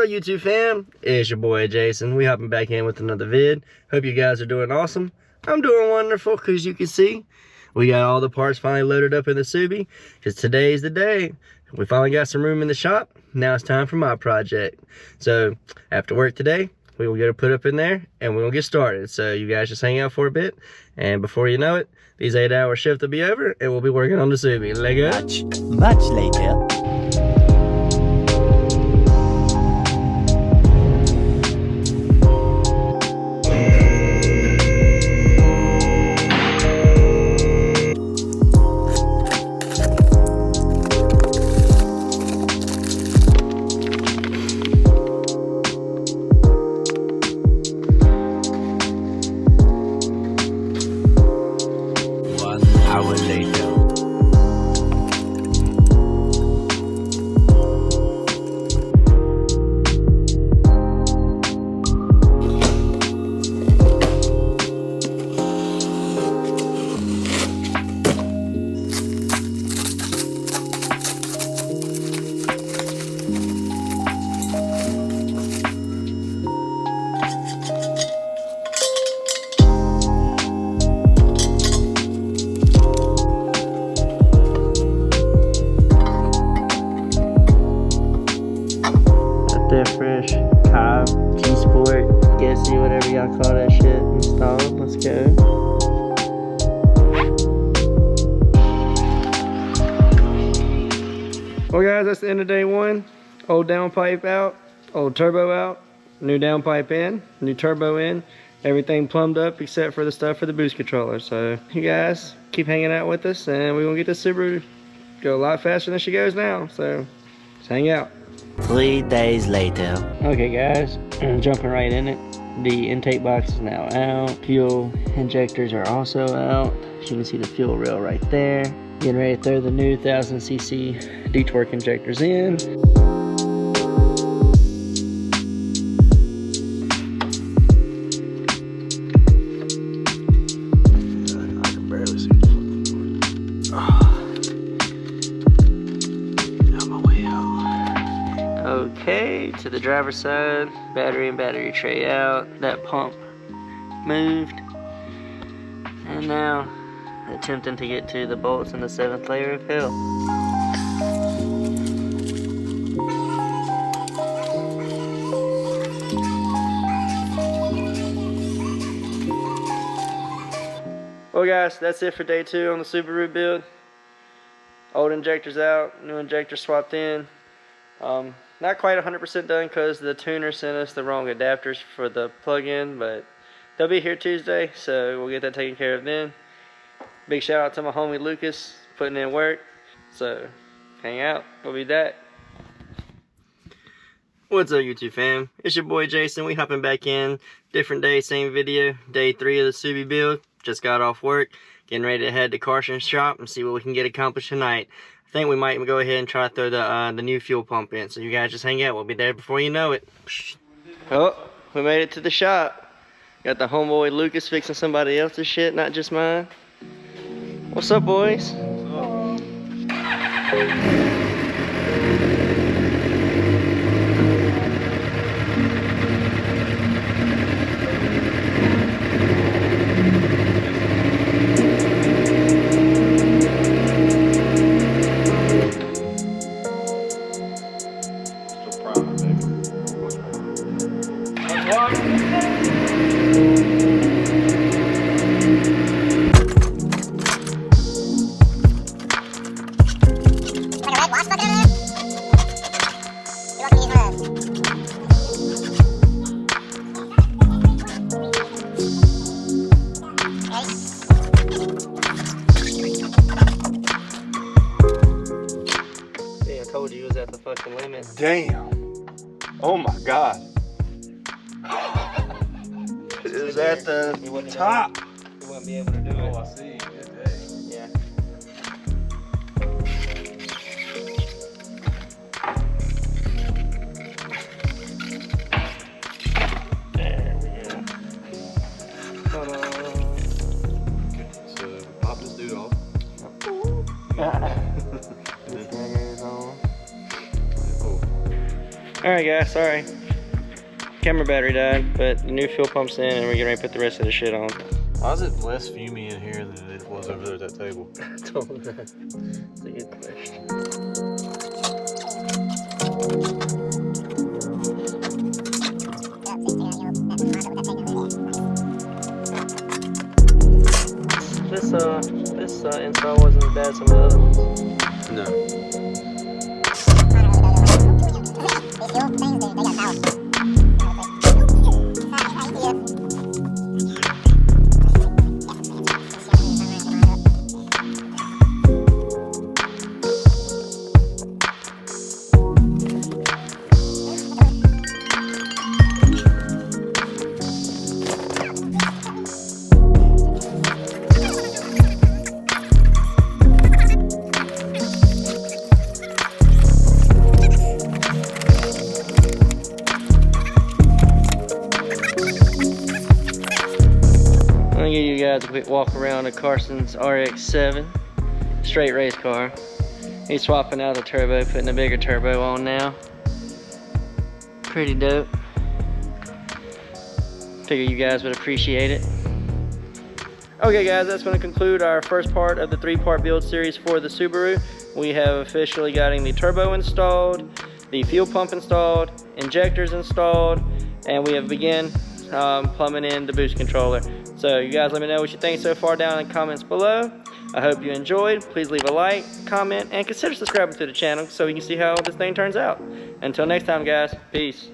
up, YouTube fam? It's your boy Jason. We hopping back in with another vid. Hope you guys are doing awesome. I'm doing wonderful, because you can see we got all the parts finally loaded up in the Subi, because today's the day. We finally got some room in the shop. Now it's time for my project. So after work today, we will get it put up in there and we'll get started. So you guys just hang out for a bit, and before you know it, these 8-hour shift will be over and we'll be working on the Subi. Let's go. Much later. Fresh Cobb AccessPort, guessy, whatever y'all call that shit, installed. Let's go. Well guys, that's the end of day one. Old downpipe out, old turbo out, new downpipe in, new turbo in, everything plumbed up except for the stuff for the boost controller. So you guys keep hanging out with us and we're gonna get this Subaru go a lot faster than she goes now. So just hang out. 3 days later. Okay guys, jumping right in it. The intake box is now out. Fuel injectors are also out. As you can see the fuel rail right there. Getting ready to throw the new 1000cc D-torque injectors in. I can barely see the on my way out. Okay, to the driver's side, battery and battery tray out, that pump moved, and now attempting to get to the bolts in the 7th layer of hell. Well guys, that's it for day 2 on the Subaru build. Old injectors out, new injector swapped in. Not quite 100% done because the tuner sent us the wrong adapters for the plug-in, but they'll be here Tuesday, so we'll get that taken care of then. Big shout out to my homie Lucas putting in work. So hang out, we'll be back. What's up YouTube fam? It's your boy Jason. We hopping back in. Different day, same video. Day 3 of the Subi build. Just got off work, getting ready to head to Carson's shop and see what we can get accomplished tonight. I think we might go ahead and try to throw the new fuel pump in. So you guys just hang out. We'll be there before you know it. Oh, we made it to the shop. Got the homeboy Lucas fixing somebody else's shit, not just mine. What's up, boys? What's up? Damn. Oh my God. It is at the top. You wouldn't be able to do it. Oh, I see. Yeah. There we go. So pop this dude off. Alright guys, sorry. camera battery died, but the new fuel pump's in and we're getting ready to put the rest of the shit on. Why is it less fumey in here than it was over there at that table? I don't know. It's a good question. This install wasn't as bad as some of the other ones. No. I'm gonna give you guys a quick walk around of Carson's RX-7 straight race car. He's swapping out the turbo, putting a bigger turbo on now. Pretty dope. Figure you guys would appreciate it. Okay guys, that's going to conclude our first part of the 3-part build series for the Subaru. We have officially gotten the turbo installed, the fuel pump installed, injectors installed, and we have begun plumbing in the boost controller. So you guys let me know what you think so far down in the comments below. I hope you enjoyed. Please leave a like, comment, and consider subscribing to the channel so we can see how this thing turns out. Until next time guys, peace.